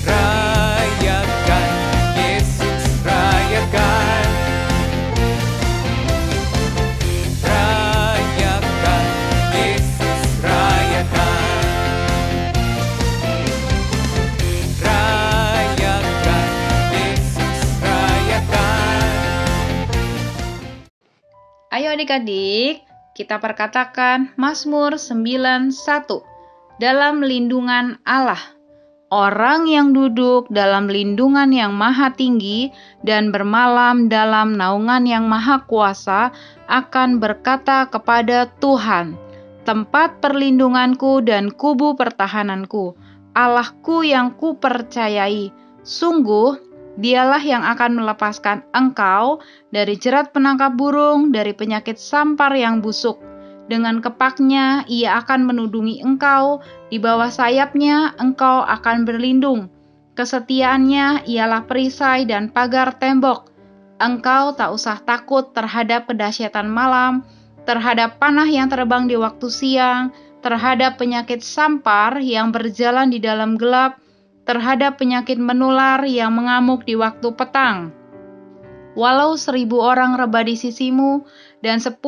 Rayakan, Yesus rayakan. Rayakan, Yesus rayakan. Rayakan, Yesus rayakan. Ayo adik-adik, kita perkatakan Mazmur 9:1. Dalam lindungan Allah. Orang yang duduk dalam lindungan yang maha tinggi dan bermalam dalam naungan yang maha kuasa akan berkata kepada Tuhan, tempat perlindunganku dan kubu pertahananku, Allahku yang kupercayai. Sungguh, Dialah yang akan melepaskan engkau dari jerat penangkap burung, dari penyakit sampar yang busuk. Dengan kepaknya ia akan menudungi engkau, di bawah sayapnya engkau akan berlindung. Kesetiaannya ialah perisai dan pagar tembok. Engkau tak usah takut terhadap kedahsyatan malam, terhadap panah yang terbang di waktu siang, terhadap penyakit sampar yang berjalan di dalam gelap, terhadap penyakit menular yang mengamuk di waktu petang. Walau 1.000 orang rebah di sisimu dan 10.000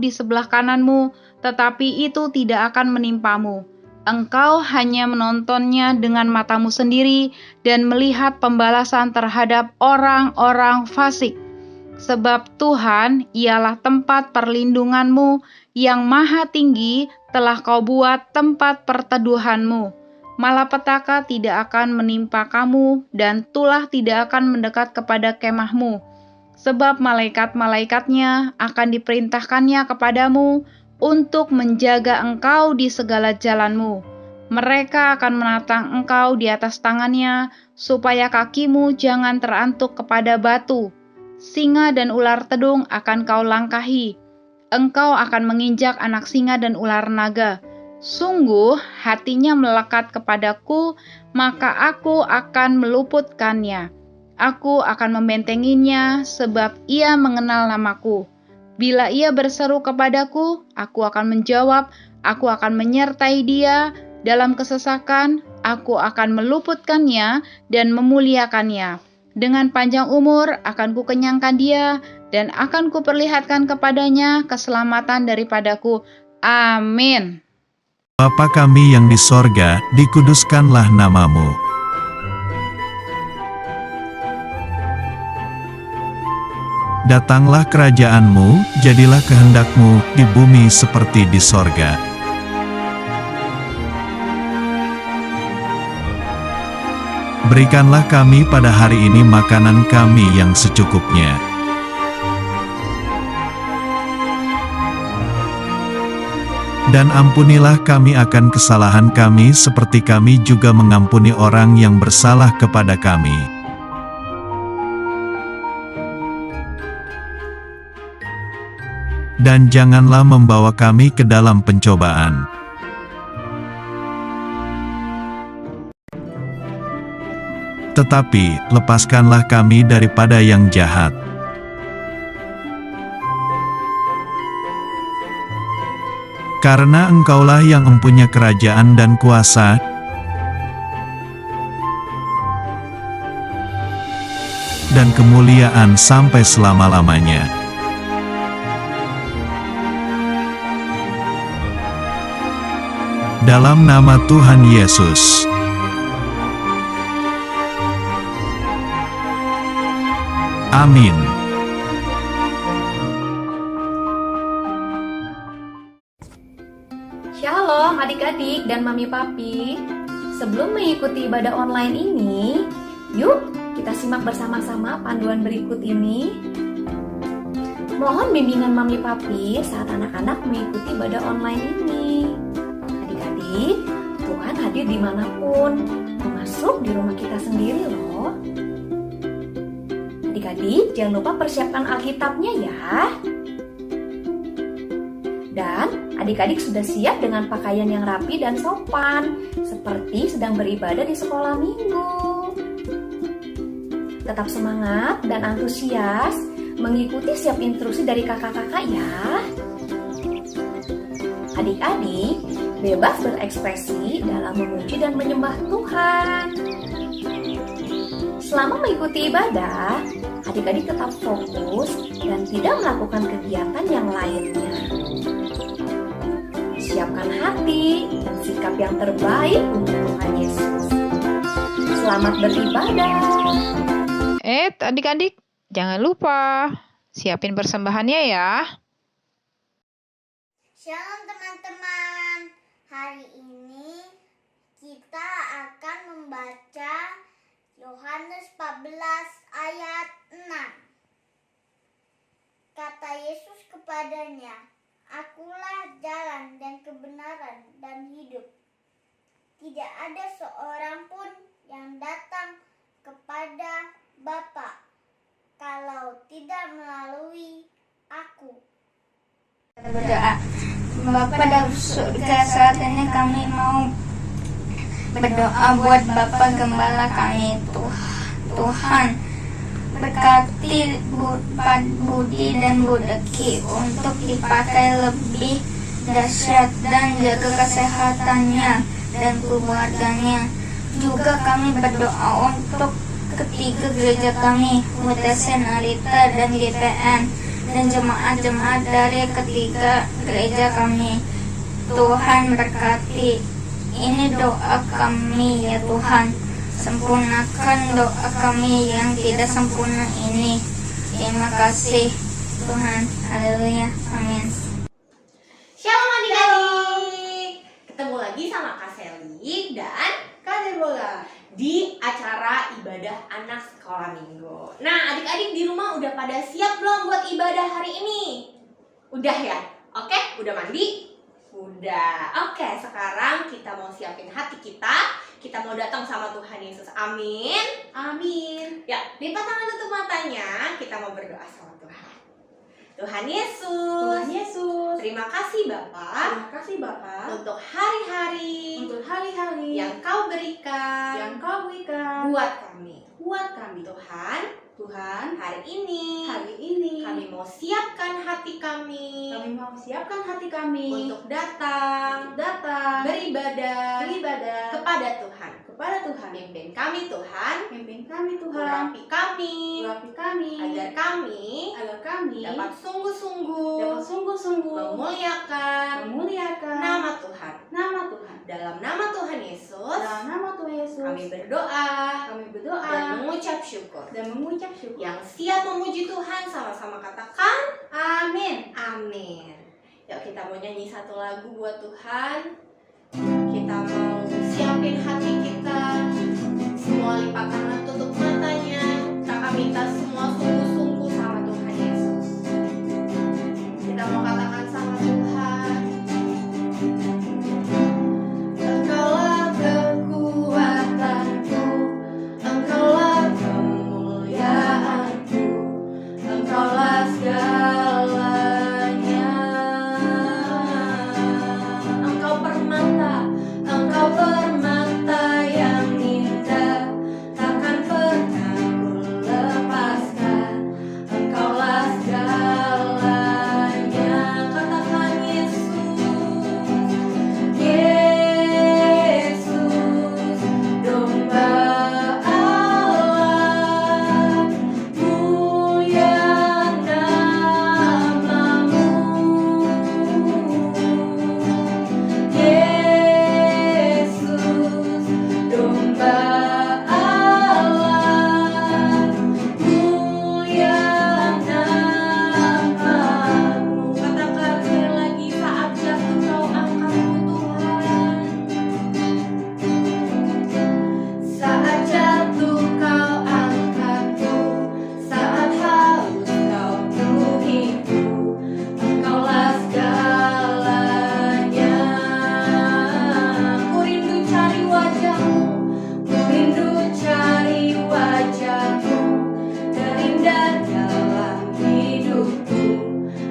di sebelah kananmu, tetapi itu tidak akan menimpamu. Engkau hanya menontonnya dengan matamu sendiri dan melihat pembalasan terhadap orang-orang fasik. Sebab Tuhan ialah tempat perlindunganmu, yang maha tinggi telah kau buat tempat perteduhanmu. Malapetaka tidak akan menimpa kamu, dan tulah tidak akan mendekat kepada kemahmu. Sebab malaikat-malaikatnya akan diperintahkannya kepadamu untuk menjaga engkau di segala jalanmu. Mereka akan menatang engkau di atas tangannya, supaya kakimu jangan terantuk kepada batu. Singa dan ular tedung akan kau langkahi. Engkau akan menginjak anak singa dan ular naga. Sungguh hatinya melekat kepadaku, maka aku akan meluputkannya. Aku akan membentenginya, sebab ia mengenal namaku. Bila ia berseru kepadaku, aku akan menjawab, aku akan menyertai dia. Dalam kesesakan, aku akan meluputkannya dan memuliakannya. Dengan panjang umur akan kukenyangkan dia, dan akan kuperlihatkan kepadanya keselamatan daripadaku. Amin. Bapa kami yang di sorga, dikuduskanlah namamu. Datanglah kerajaanmu, jadilah kehendakmu, di bumi seperti di sorga. Berikanlah kami pada hari ini makanan kami yang secukupnya. Dan ampunilah kami akan kesalahan kami seperti kami juga mengampuni orang yang bersalah kepada kami. Dan janganlah membawa kami ke dalam pencobaan. Tetapi, lepaskanlah kami daripada yang jahat. Karena Engkaulah yang mempunyai kerajaan dan kuasa, dan kemuliaan sampai selama-lamanya. Dalam nama Tuhan Yesus. Amin. Shalom adik-adik dan mami papi. Sebelum mengikuti ibadah online ini, yuk kita simak bersama-sama panduan berikut ini. Mohon bimbingan mami papi saat anak-anak mengikuti ibadah online ini. Adik-adik, Tuhan hadir dimanapun, termasuk di rumah kita sendiri loh. Adik-adik, jangan lupa persiapkan Alkitabnya ya. Dan adik-adik sudah siap dengan pakaian yang rapi dan sopan, seperti sedang beribadah di sekolah minggu. Tetap semangat dan antusias mengikuti setiap instruksi dari kakak-kakak ya. Adik-adik bebas berekspresi dalam memuji dan menyembah Tuhan. Selama mengikuti ibadah, adik-adik tetap fokus dan tidak melakukan kegiatan yang lainnya. Siapkan hati dan sikap yang terbaik untuk Tuhan Yesus. Selamat beribadah. Adik-adik, jangan lupa siapin persembahannya ya. Shalom teman-teman. Hari ini kita akan membaca Yohanes 14 ayat 6. Kata Yesus kepadanya, "Akulah jalan dan kebenaran dan hidup. Tidak ada seorang pun yang datang kepada Bapa kalau tidak melalui aku." Berdoa. Bapa dalam surga, saat ini kami mau berdoa buat Bapak Gembala kami. Tuhan berkati Budi dan Budeki untuk dipakai lebih dahsyat dan jaga kesehatannya dan keluarganya. Juga kami berdoa untuk ketiga gereja kami, Mutesen, Alita, dan GPN, dan jemaat-jemaat dari ketiga gereja kami. Tuhan berkati. Ini doa kami ya Tuhan. Sempurnakan doa kami yang tidak sempurna ini. Terima kasih Tuhan. Haleluya. Amin. Shalom adik-adik. Ketemu lagi sama Kak Seli dan Kak Debola di acara ibadah anak sekolah minggu. Nah, adik-adik di rumah udah pada siap belum buat ibadah hari ini? Udah ya? Oke, udah mandi? Udah. Oke, sekarang kita mau siapin hati kita. Kita mau datang sama Tuhan Yesus. Amin. Amin. Ya, lipat tangan, tutup matanya. Kita mau berdoa sama Tuhan. Tuhan Yesus. Terima kasih Bapak. Untuk hari-hari. Yang Kau berikan. Buat kami. Tuhan, hari ini kami mau siapkan hati kami. Untuk datang. Beribadah. Kepada Tuhan. Pimpin kami Tuhan. Urapi kami. Agar kami dapat sungguh-sungguh memuliakan nama Tuhan. Dalam nama Tuhan Yesus, kami berdoa dan mengucap syukur. Yang siap memuji Tuhan sama-sama katakan amin. Yuk kita mau nyanyi satu lagu buat Tuhan. Kita mau siapin hati kita. Semua lipat tangan, tutup matanya. Kakak minta semua sungguh-sungguh sama Tuhan Yesus. Kita mau katakan sama Tuhan, Engkaulah kekuatanku, Engkaulah kemuliaanku, Engkaulah segalanya. Engkau permata yang indah, takkan pernah ku lepaskan. Engkaulah segalanya. Katakan Yesus, domba Allah, mulia namamu. Yesus, domba Allah, mulia namamu. Katakan sekali lagi, saat jatuh kau angkatku Tuhan. Saat jatuh kau angkatku, saat haus kau penuhiku. Engkaulah segalanya. Ku rindu cari wajahmu, terindah dalam hidupku.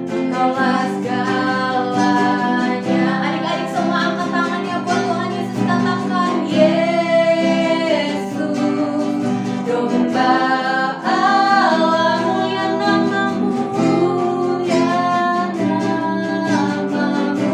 Engkaulah segalanya. Adik-adik semua angkat tangannya buat Tuhan Yesus. Katakan Yesus, domba Allah, mulia namamu, mulia namamu.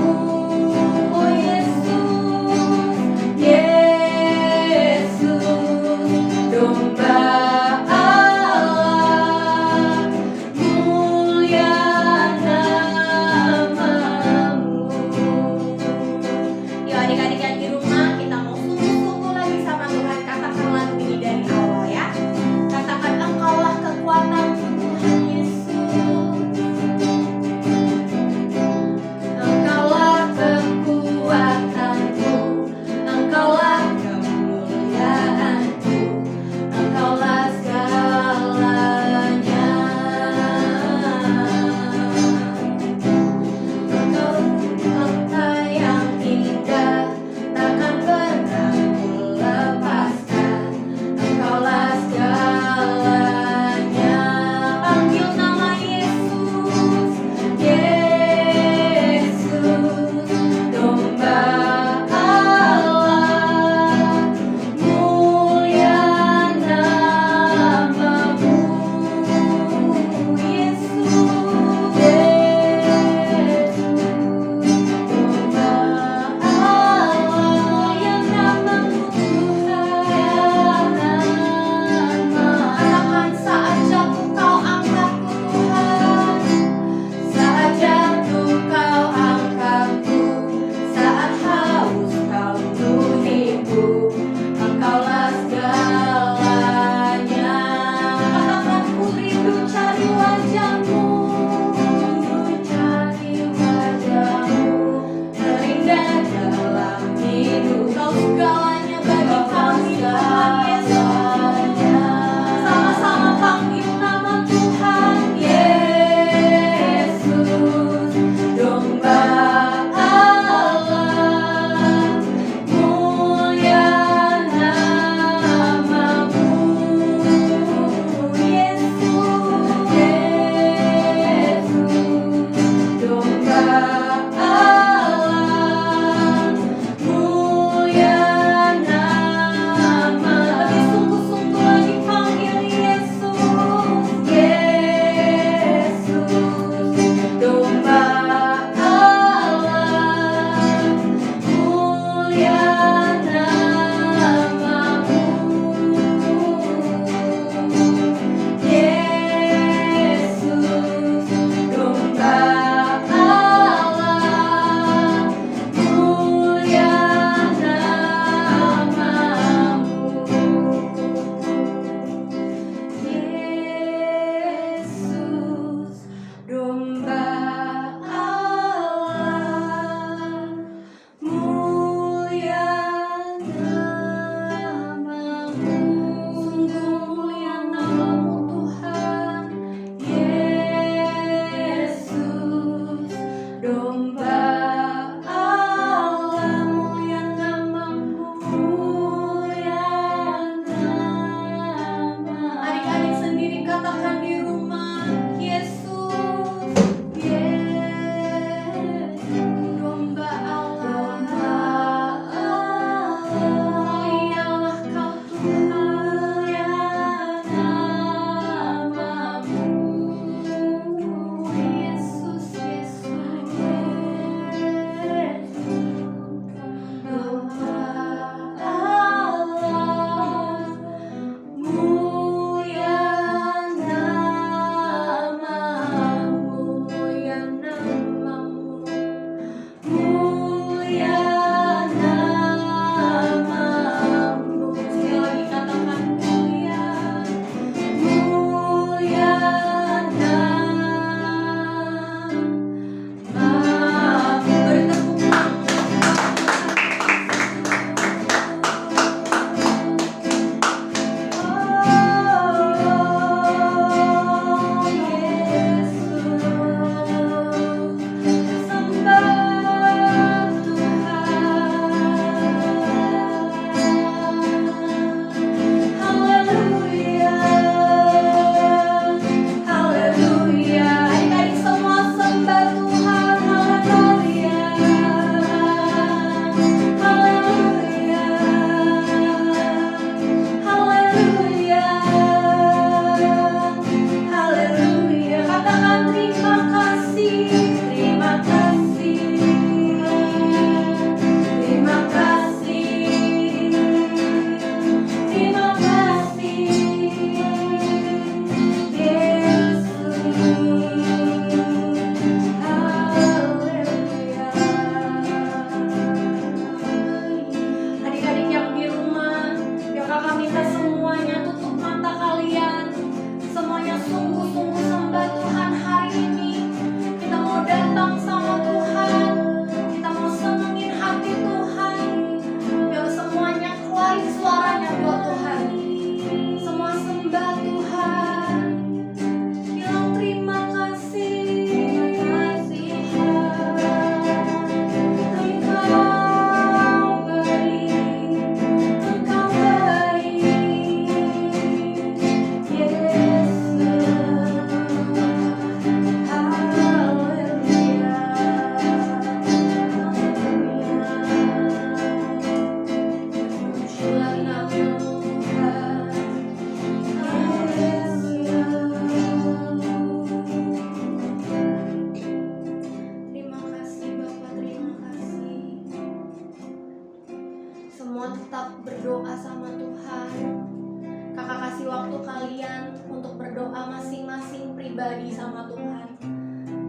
pribadi sama Tuhan.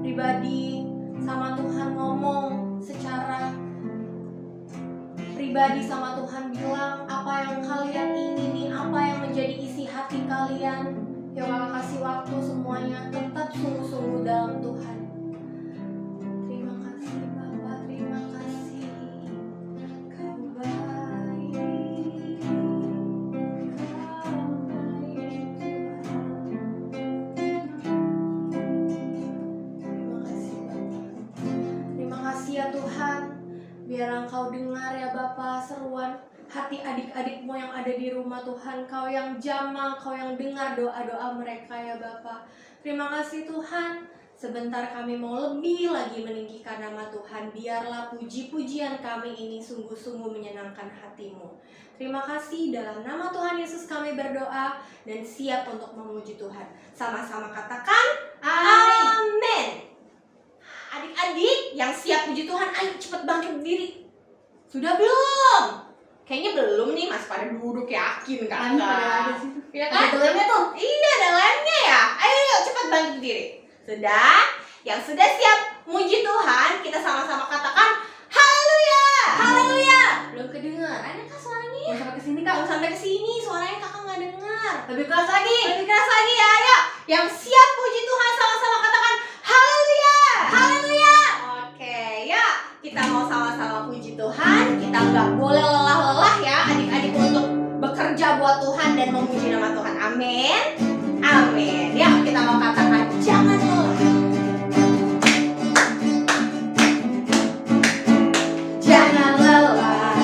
Pribadi sama Tuhan ngomong secara pribadi sama Tuhan, bilang apa yang kalian ingini, apa yang menjadi isi hati kalian. Ya Kakak kasih waktu semuanya tetap sungguh-sungguh dalam Tuhan. Terima kasih Bapak, terima kasih. Kau baik, Kau baik Tuhan. Terima kasih ya Tuhan. Biar Engkau dengar ya Bapa seruan hati adik-adikmu yang ada di rumah Tuhan. Kau yang jamah, Kau yang dengar doa-doa mereka ya Bapa. Terima kasih Tuhan. Sebentar kami mau lebih lagi meninggikan nama Tuhan. Biarlah puji-pujian kami ini sungguh-sungguh menyenangkan hati-Mu. Terima kasih, dalam nama Tuhan Yesus kami berdoa dan siap untuk memuji Tuhan. Sama-sama katakan amin. Adik-adik yang siap puji Tuhan, ayo cepat bangkit berdiri. Sudah belum? Kayaknya belum nih, masih pada duduk, yakin kan? Iya kan? Ada lemnya tuh? Iya, ada lemnya ya. Ayo cepat bangkit berdiri. Sudah? Yang sudah siap muji Tuhan, kita sama-sama katakan haleluya. Haleluya. Belum kedengaran ya Kak suaranya? Belum sampai kesini Kak. Belum sampai kesini, suaranya Kakak nggak dengar. Lebih keras lagi. Lebih keras lagi ya. Ayo, yang siap puji Tuhan sama-sama katakan haleluya. Haleluya. Oke, ya. Kita mau sama-sama puji Tuhan. Kita nggak boleh lelah-lelah ya adik-adik untuk bekerja buat Tuhan dan memuji nama Tuhan. Amin. Amin. Ya, kita mau katakan jangan lelah. Jangan lelah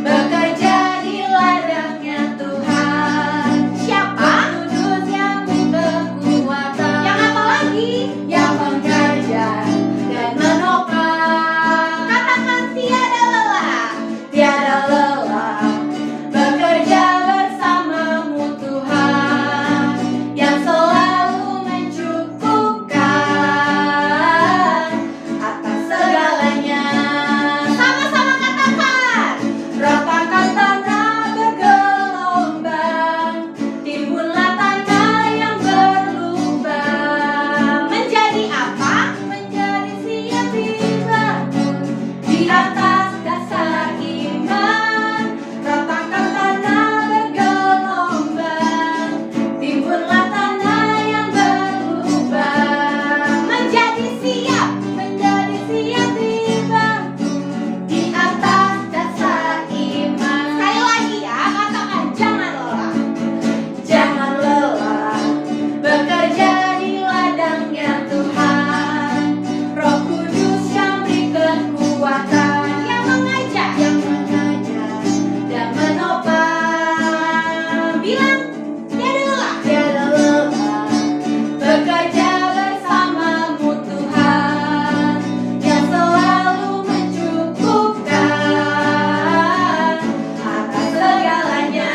bekerja di ladangnya Tuhan. Siapa? Kudus yang berkekuatan. Yang apa lagi? Yang bekerja dan menopang. Katakan tiada lelah. Tiada lelah bekerja bersamamu Tuhan, yang selalu mencukupkan atas segalanya. Sama-sama katakan, ratakan tanah bergelombang, timbunlah tanah yang berlubang. Menjadi apa? Menjadi siap dibangun di atas dasar iman. Ratakan tanah bergelombang, timbunlah tanah yang berlubang. Menjadi siap dibangun di atas dasar iman. Sekali lagi ya, katakan jangan lelah. Jangan lelah bekerja di ladangnya Tuhan. Roh Kudus yang beri kekuatan, yang mengajar dan menopang. Bilang tiada lelah bekerja bersamamu Tuhan, yang selalu mencukupkan atas segalanya.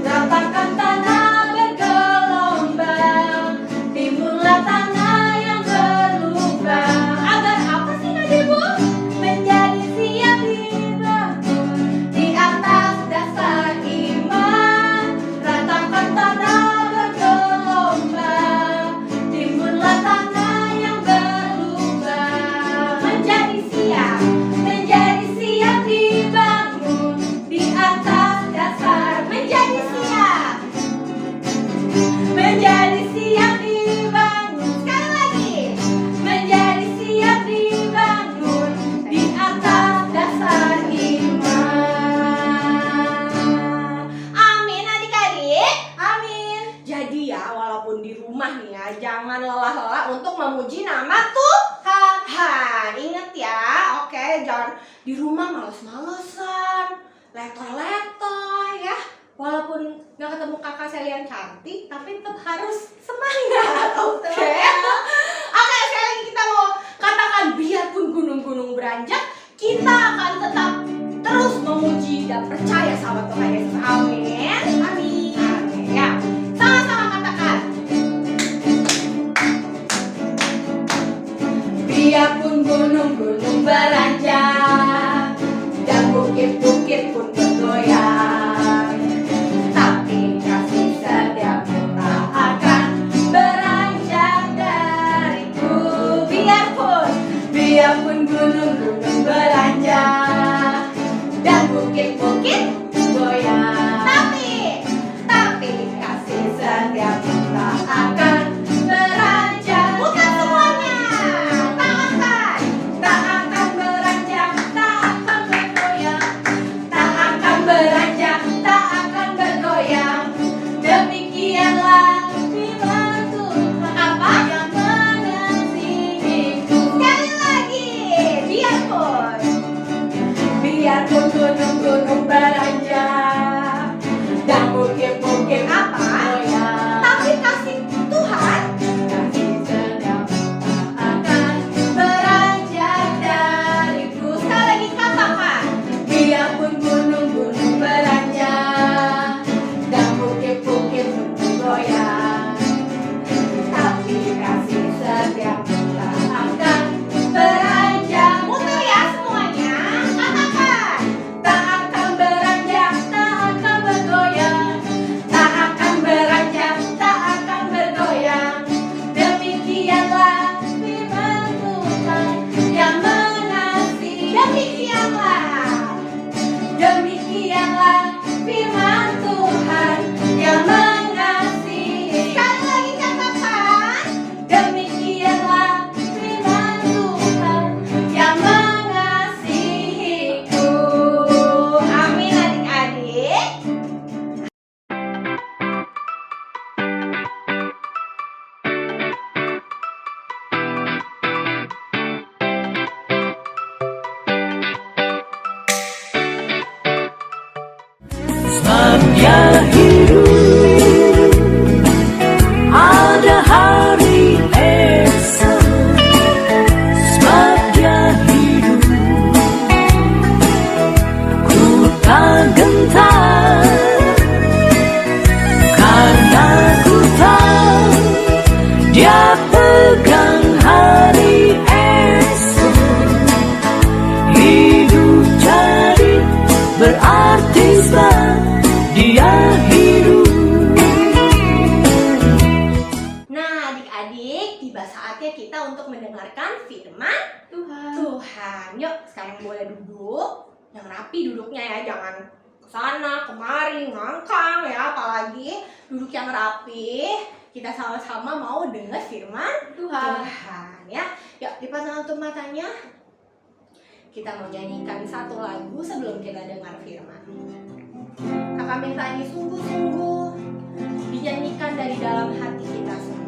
Ratakan tanah bergelombang, timbunlah tanah yang berlubang. Agar apa sih Nadibu? Menjadi siap dibangun di atas dasar iman. Ratakan tanah bergelombang, timbunlah tanah yang berlubang. Menjadi siap dibangun di atas dasar. Menjadi siap dibangun. Sekali lagi, menjadi siap dibangun di atas dasar iman. Amin adik-adik. Amin. Jadi ya, walaupun di rumah nih ya, jangan lelah-lelah untuk memuji nama Tuhan. Ingat ya, oke, jangan di rumah males-malesan, letoy-letoy ya. Walaupun gak ketemu kakak saya yang cantik, tapi tetap harus semangat. Oke. Oke, sekali lagi kita mau katakan biarpun gunung-gunung beranjak, kita akan tetap terus memuji dan percaya sama Tuhan Yesus. Amin. Amin. Amin. Ya. Sama-sama katakan. Biarpun gunung-gunung beranjak dan bukit-bukit pun bergoyang, tapi kasih setiamu tak kita untuk mendengarkan firman Tuhan. Yuk, sekarang boleh duduk. Yang rapi duduknya ya, jangan kesana, kemari, ngangkang ya, apalagi duduk yang rapi. Kita sama-sama mau dengar firman Tuhan ya. Yuk, dipasang tutup matanya. Kita mau nyanyikan satu lagu sebelum kita dengar firman. Kakak minta ini sungguh-sungguh dinyanyikan dari dalam hati kita semua.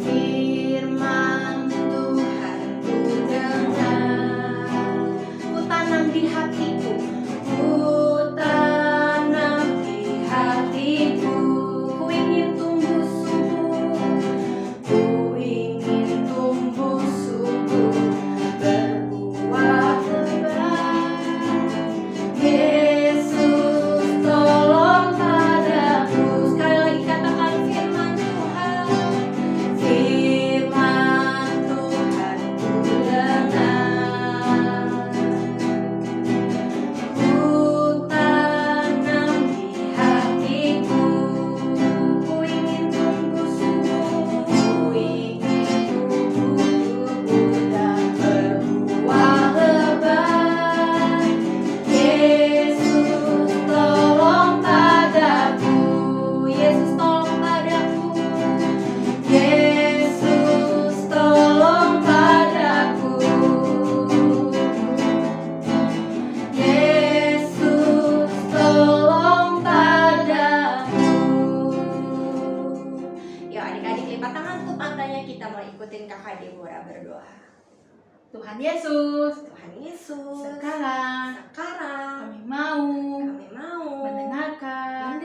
Firman Tuhan ku dengar, ku tanam di hatiku, ku tanam di hatiku. Ku ingin tumbuh subur, ku ingin tumbuh subur, berbuah lebat. Yesus tolong padaku. Sekali lagi katakan firman Tuhan. Firman Tuhan ku dengar, ku tanam di hatiku. Ku ingin tumbuh subur, ku ingin tumbuh subur dan berbuah lebat. Yesus tolong padaku, Yesus tolong padaku, Yesus tolong padaku, Yesus tolong padaku. Yuk adik-adik lipat tangan tutup matanya, kita mau ikutin kakak Deborah berdoa. Tuhan Yesus, Tuhan Yesus, sekarang kami mau mendengarkan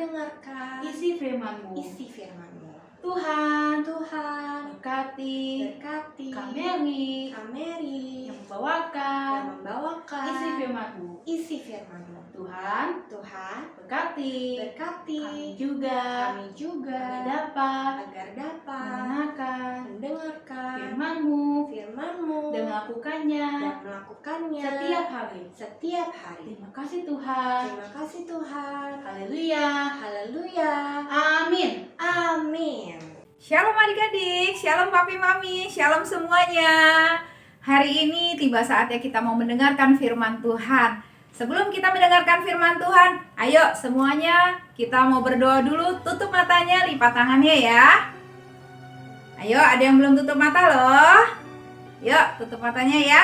isi firman-Mu. isi firman-Mu. Tuhan, Tuhan, berkati berkati Kameri Kameri yang membawakan yang membawakan isi firman-Mu. isi firman-Mu. Tuhan, Tuhan, berkati berkati kami juga kami juga agar dapat mendengarkan mendengarkan firman-Mu firman-Mu dan melakukannya dan melakukannya setiap hari. setiap hari. Terima kasih Tuhan. Terima kasih Tuhan. Haleluya. Haleluya. Amin. Amin. Shalom adik-adik, shalom papi mami, shalom semuanya. Hari ini tiba saatnya kita mau mendengarkan firman Tuhan. Sebelum kita mendengarkan firman Tuhan, ayo semuanya kita mau berdoa dulu. Tutup matanya, lipat tangannya ya. Ayo, ada yang belum tutup mata loh. Yuk, tutup matanya ya.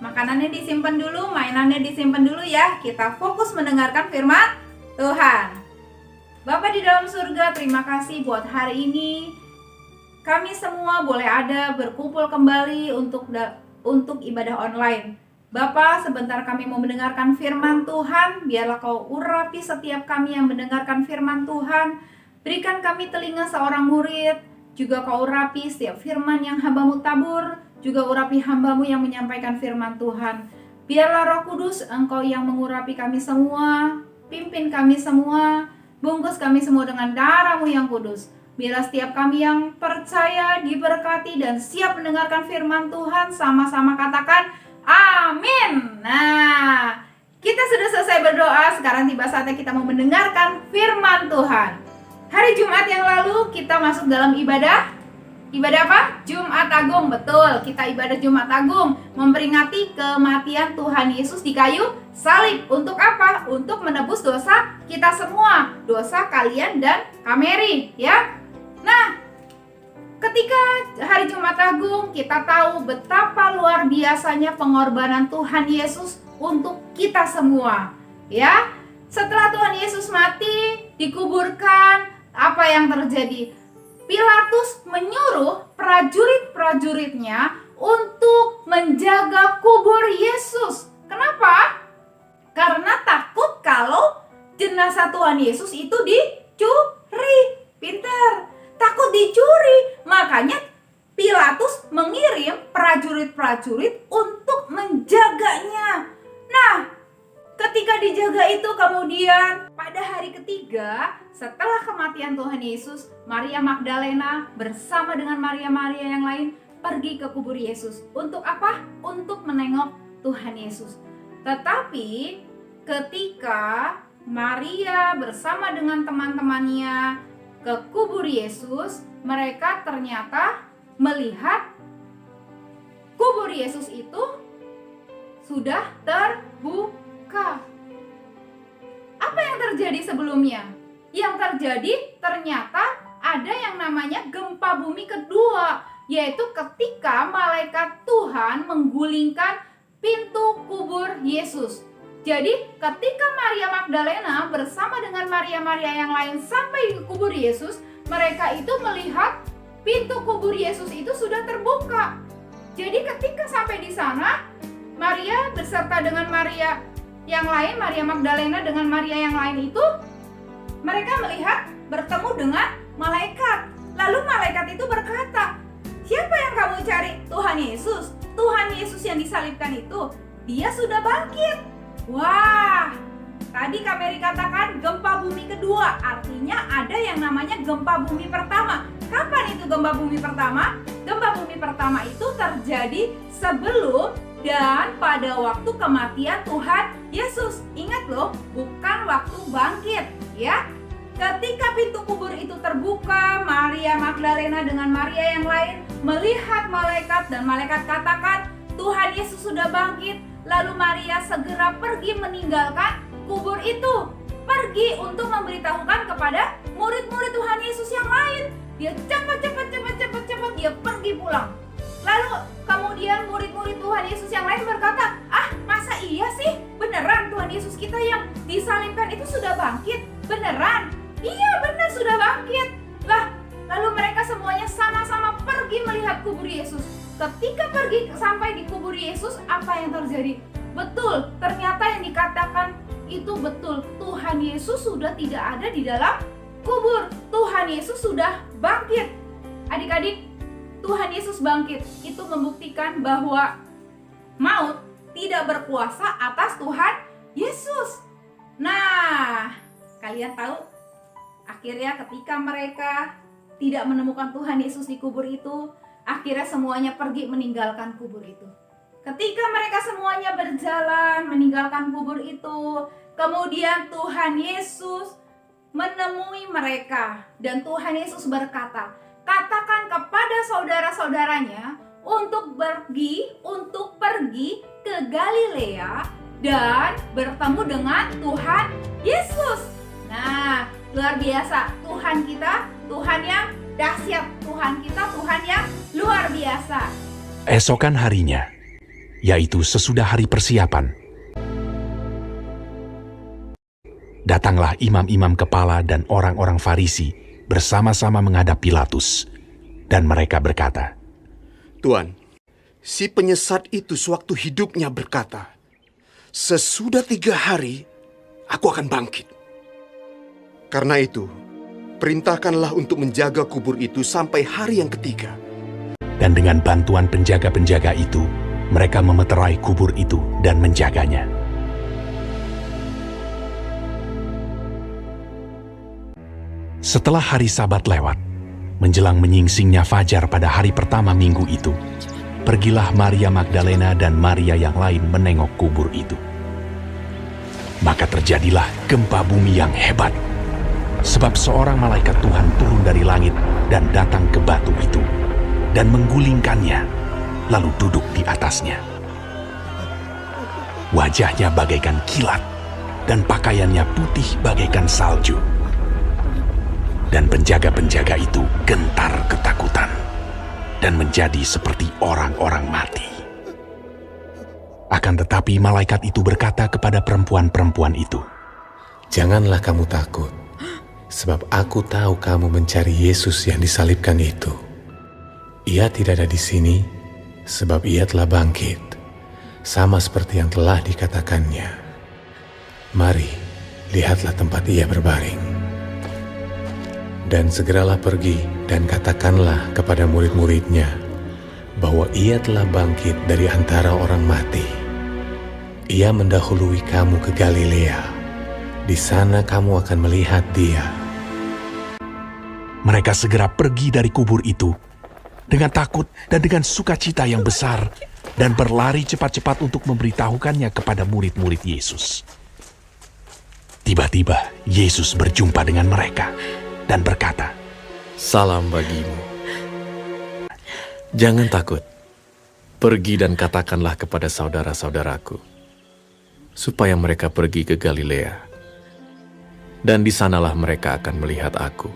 Makanannya disimpan dulu, mainannya disimpan dulu ya. Kita fokus mendengarkan firman Tuhan. Bapa di dalam surga, terima kasih buat hari ini. Kami semua boleh ada berkumpul kembali untuk ibadah online. Bapa, sebentar kami mau mendengarkan firman Tuhan. Biarlah Kau urapi setiap kami yang mendengarkan firman Tuhan. Berikan kami telinga seorang murid. Juga Kau urapi setiap firman yang hamba-Mu tabur. Juga urapi hamba-Mu yang menyampaikan firman Tuhan. Biarlah Roh Kudus, Engkau yang mengurapi kami semua. Pimpin kami semua. Bungkus kami semua dengan darah-Mu yang kudus. Biarlah setiap kami yang percaya, diberkati, dan siap mendengarkan firman Tuhan. Sama-sama katakan amin. Nah, kita sudah selesai berdoa. Sekarang tiba saatnya kita mau mendengarkan firman Tuhan. Hari Jumat yang lalu kita masuk dalam ibadah apa? Jumat Agung. Betul, kita ibadah Jumat Agung, memperingati kematian Tuhan Yesus di kayu salib. Untuk apa? Untuk menebus dosa kita semua, dosa kalian dan Kameri ya. Nah, ketika hari Jumat Agung, kita tahu betapa luar biasanya pengorbanan Tuhan Yesus untuk kita semua ya. Setelah Tuhan Yesus mati, dikuburkan, apa yang terjadi? Pilatus menyuruh prajurit-prajuritnya untuk menjaga kubur Yesus. Kenapa? Karena takut kalau jenazah Tuhan Yesus itu dicuri. Pinter, takut dicuri. Makanya Pilatus mengirim prajurit-prajurit untuk menjaganya. Nah, ketika dijaga itu, kemudian pada hari ketiga setelah kematian Tuhan Yesus, Maria Magdalena bersama dengan Maria-Maria yang lain pergi ke kubur Yesus. Untuk apa? Untuk menengok Tuhan Yesus. Tetapi ketika Maria bersama dengan teman-temannya ke kubur Yesus, mereka ternyata melihat kubur Yesus itu sudah terbuka. Apa yang terjadi sebelumnya? Yang terjadi ternyata ada yang namanya gempa bumi kedua, yaitu ketika malaikat Tuhan menggulingkan pintu kubur Yesus. Jadi ketika Maria Magdalena bersama dengan Maria-Maria yang lain sampai di kubur Yesus, mereka itu melihat pintu kubur Yesus itu sudah terbuka. Jadi ketika sampai di sana, Maria beserta dengan Maria yang lain, Maria Magdalena dengan Maria yang lain itu, mereka melihat bertemu dengan malaikat. Lalu malaikat itu berkata, "Siapa yang kamu cari?" "Tuhan Yesus." Tuhan Yesus yang disalibkan itu, dia sudah bangkit. Wah, tadi Kak Mary katakan gempa bumi kedua, artinya ada yang namanya gempa bumi pertama. Kapan itu gempa bumi pertama? Gempa bumi pertama itu terjadi sebelum dan pada waktu kematian Tuhan Yesus. Ingat loh, bukan waktu bangkit ya. Ketika pintu kubur itu terbuka, Maria Magdalena dengan Maria yang lain melihat malaikat dan malaikat katakan, "Tuhan Yesus sudah bangkit." Lalu Maria segera pergi meninggalkan kubur itu, pergi untuk memberitahukan kepada murid-murid Tuhan Yesus yang lain. Dia cepat dia pergi pulang. Lalu kemudian murid-murid Tuhan Yesus yang lain berkata, "Masa iya sih? Beneran Tuhan Yesus kita yang disalibkan itu sudah bangkit? Beneran?" "Iya benar, sudah bangkit." Lalu mereka semuanya sama-sama pergi melihat kubur Yesus. Ketika pergi sampai di kubur Yesus, apa yang terjadi? Betul, ternyata yang dikatakan itu betul. Tuhan Yesus sudah tidak ada di dalam kubur. Tuhan Yesus sudah bangkit. Adik-adik, Tuhan Yesus bangkit. Itu membuktikan bahwa maut tidak berkuasa atas Tuhan Yesus. Nah, kalian tahu, akhirnya ketika mereka tidak menemukan Tuhan Yesus di kubur itu, akhirnya semuanya pergi meninggalkan kubur itu. Ketika mereka semuanya berjalan meninggalkan kubur itu, kemudian Tuhan Yesus menemui mereka dan Tuhan Yesus berkata, "Katakan kepada saudara-saudaranya untuk pergi ke Galilea dan bertemu dengan Tuhan Yesus." Nah, luar biasa. Tuhan kita, Tuhan yang dahsyat. Tuhan kita, Tuhan yang luar biasa. Esokan harinya, yaitu sesudah hari persiapan, datanglah imam-imam kepala dan orang-orang Farisi bersama-sama menghadap Pilatus, dan mereka berkata, "Tuan, si penyesat itu sewaktu hidupnya berkata, 'Sesudah 3 hari, aku akan bangkit.' Karena itu, perintahkanlah untuk menjaga kubur itu sampai hari yang ketiga." Dan dengan bantuan penjaga-penjaga itu, mereka memeterai kubur itu dan menjaganya. Setelah hari Sabat lewat, menjelang menyingsingnya fajar pada hari pertama minggu itu, pergilah Maria Magdalena dan Maria yang lain menengok kubur itu. Maka terjadilah gempa bumi yang hebat, sebab seorang malaikat Tuhan turun dari langit dan datang ke batu itu, dan menggulingkannya, lalu duduk di atasnya. Wajahnya bagaikan kilat, dan pakaiannya putih bagaikan salju. Dan penjaga-penjaga itu gentar ketakutan, dan menjadi seperti orang-orang mati. Akan tetapi malaikat itu berkata kepada perempuan-perempuan itu, "Janganlah kamu takut, sebab aku tahu kamu mencari Yesus yang disalibkan itu. Ia tidak ada di sini, sebab ia telah bangkit, sama seperti yang telah dikatakannya. Mari, lihatlah tempat ia berbaring. Dan segeralah pergi dan katakanlah kepada murid-muridnya bahwa ia telah bangkit dari antara orang mati. Ia mendahului kamu ke Galilea. Di sana kamu akan melihat dia." Mereka segera pergi dari kubur itu dengan takut dan dengan sukacita yang besar, dan berlari cepat-cepat untuk memberitahukannya kepada murid-murid Yesus. Tiba-tiba Yesus berjumpa dengan mereka dan berkata, Salam bagimu. Jangan takut. Pergi dan katakanlah kepada saudara-saudaraku, supaya mereka pergi ke Galilea. Dan di sanalah mereka akan melihat aku.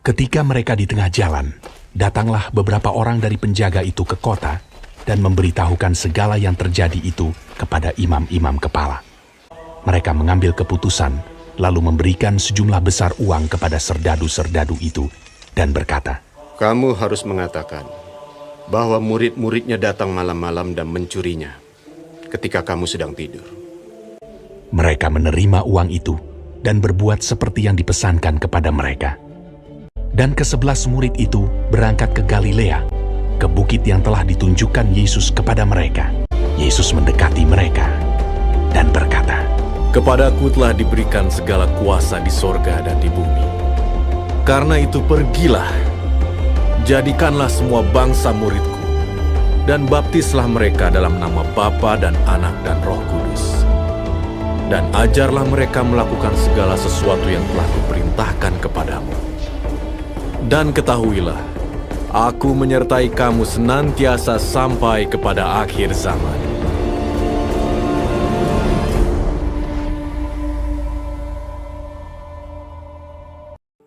ketika mereka di tengah jalan, datanglah beberapa orang dari penjaga itu ke kota dan memberitahukan segala yang terjadi itu kepada imam-imam kepala. Mereka mengambil keputusan, lalu memberikan sejumlah besar uang kepada serdadu-serdadu itu dan berkata, "Kamu harus mengatakan bahwa murid-muridnya datang malam-malam dan mencurinya ketika kamu sedang tidur." Mereka menerima uang itu dan berbuat seperti yang dipesankan kepada mereka. Dan ke-11 murid itu berangkat ke Galilea, ke bukit yang telah ditunjukkan Yesus kepada mereka. Yesus mendekati mereka dan berkata, "Kepadaku telah diberikan segala kuasa di sorga dan di bumi. Karena itu pergilah, jadikanlah semua bangsa muridku, dan baptislah mereka dalam nama Bapa dan Anak dan Roh Kudus. Dan ajarlah mereka melakukan segala sesuatu yang telah kuperintahkan kepadamu. Dan ketahuilah, aku menyertai kamu senantiasa sampai kepada akhir zaman."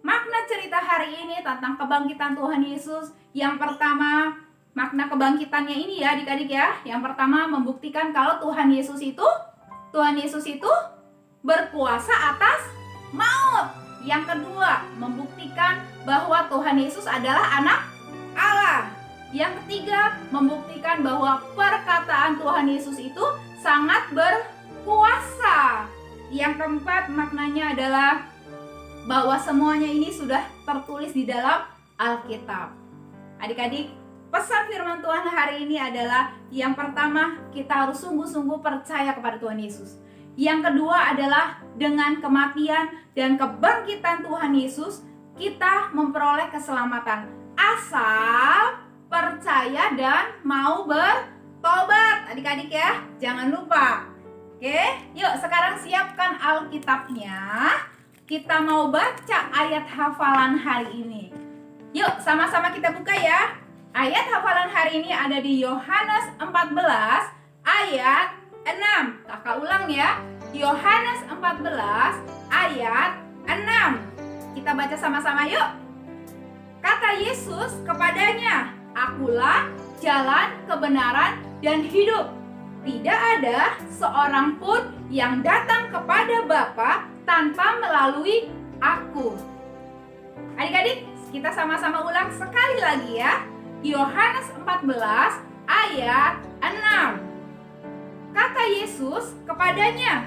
Makna cerita hari ini tentang kebangkitan Tuhan Yesus. Yang pertama, makna kebangkitannya ini ya adik-adik ya. Yang pertama membuktikan kalau Tuhan Yesus itu berkuasa atas maut. Yang kedua, membuktikan bahwa Tuhan Yesus adalah anak Allah. Yang ketiga, membuktikan bahwa perkataan Tuhan Yesus itu sangat berkuasa. Yang keempat, maknanya adalah bahwa semuanya ini sudah tertulis di dalam Alkitab. Adik-adik, pesan firman Tuhan hari ini adalah yang pertama, kita harus sungguh-sungguh percaya kepada Tuhan Yesus. Yang kedua adalah dengan kematian dan kebangkitan Tuhan Yesus, kita memperoleh keselamatan. Asal percaya dan mau bertobat. Adik-adik ya, jangan lupa. Oke, yuk sekarang siapkan Alkitabnya. Kita mau baca ayat hafalan hari ini. Yuk sama-sama kita buka ya. Ayat hafalan hari ini ada di Yohanes 14 ayat 6. Kakak ulang ya. Yohanes 14 ayat 6. Kita baca sama-sama yuk. Kata Yesus kepadanya, "Akulah jalan, kebenaran, dan hidup. Tidak ada seorang pun yang datang kepada Bapa tanpa melalui aku." Adik-adik, kita sama-sama ulang sekali lagi ya. Yohanes 14 ayat 6. Kata Yesus kepadanya,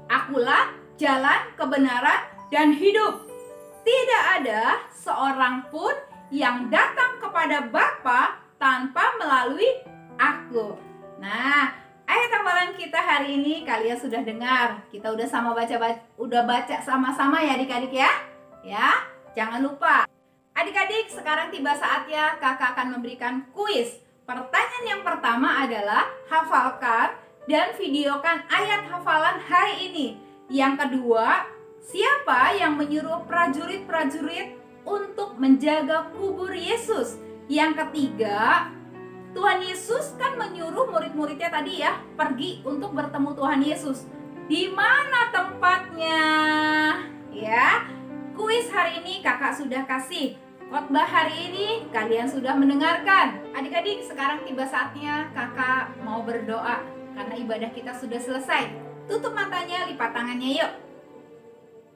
"Akulah jalan, kebenaran, dan hidup. Tidak ada seorang pun yang datang kepada Bapa tanpa melalui aku." Nah, ayat hafalan kita hari ini kalian sudah dengar. Kita udah baca sama-sama ya adik-adik ya. Ya, jangan lupa. Adik-adik, sekarang tiba saatnya kakak akan memberikan kuis. Pertanyaan yang pertama adalah hafalkan dan videokan ayat hafalan hari ini. Yang kedua, siapa yang menyuruh prajurit-prajurit untuk menjaga kubur Yesus? Yang ketiga, Tuhan Yesus kan menyuruh murid-muridnya tadi ya, pergi untuk bertemu Tuhan Yesus. Di mana tempatnya? Ya, kuis hari ini kakak sudah kasih. Khotbah hari ini kalian sudah mendengarkan. Adik-adik, sekarang tiba saatnya kakak mau berdoa karena ibadah kita sudah selesai. Tutup matanya, lipat tangannya yuk.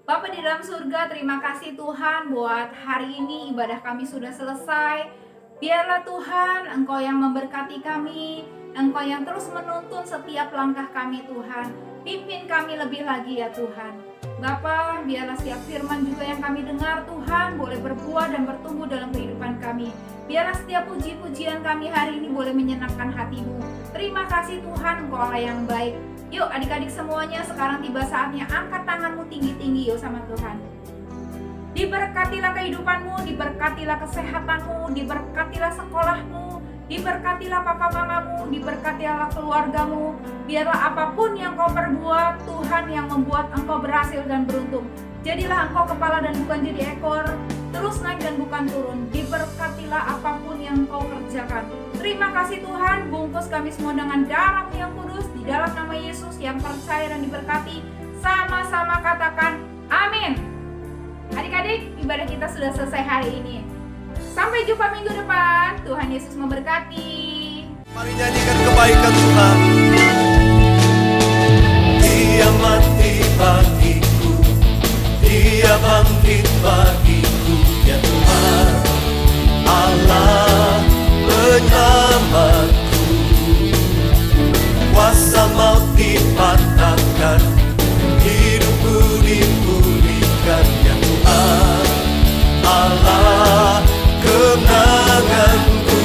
Bapa di dalam surga, terima kasih Tuhan buat hari ini ibadah kami sudah selesai. Biarlah Tuhan Engkau yang memberkati kami, Engkau yang terus menuntun setiap langkah kami Tuhan. Pimpin kami lebih lagi ya Tuhan. Bapa, biarlah setiap firman juga yang kami dengar Tuhan boleh berbuah dan bertumbuh dalam kehidupan kami. Biarlah setiap puji-pujian kami hari ini boleh menyenangkan hati-Mu. Terima kasih Tuhan, Engkau Allah yang baik. Yuk adik-adik semuanya, sekarang tiba saatnya angkat tanganmu tinggi-tinggi yuk sama Tuhan. Diberkatilah kehidupanmu, diberkatilah kesehatanmu, diberkatilah sekolahmu, Diberkatilah papa mamamu, diberkatilah keluargamu. Biarlah apapun yang kau perbuat, Tuhan yang membuat engkau berhasil dan beruntung. Jadilah engkau kepala dan bukan jadi ekor, terus naik dan bukan turun. Diberkatilah apapun yang kau kerjakan. Terima kasih Tuhan, bungkus kami semua dengan darah yang kudus di dalam nama Yesus yang percaya dan diberkati. Sama-sama katakan amin. Adik-adik, ibadah kita sudah selesai hari ini. Sampai jumpa minggu depan. Tuhan Yesus memberkati. Mari nyanyikan kebaikan Tuhan. Dia mati bagiku, Dia bangkit bagiku, ya Tuhan Allah penyelamatku. Kuasa maut dipatahkan, hidupku dipulihkan, ya Tuhan Allah kemenanganku.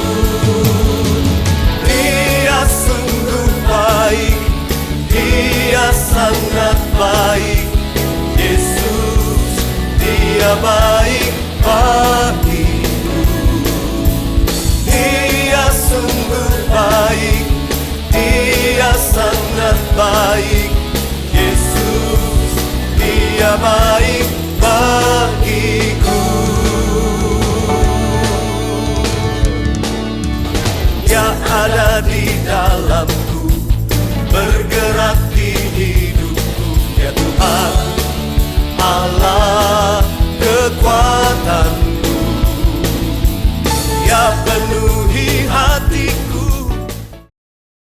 Dia sungguh baik, Dia sangat baik. Yesus, Dia baik bagiku. Dia sungguh baik, Dia sangat baik. Yesus, Dia baik bagiku. Dia ada di dalam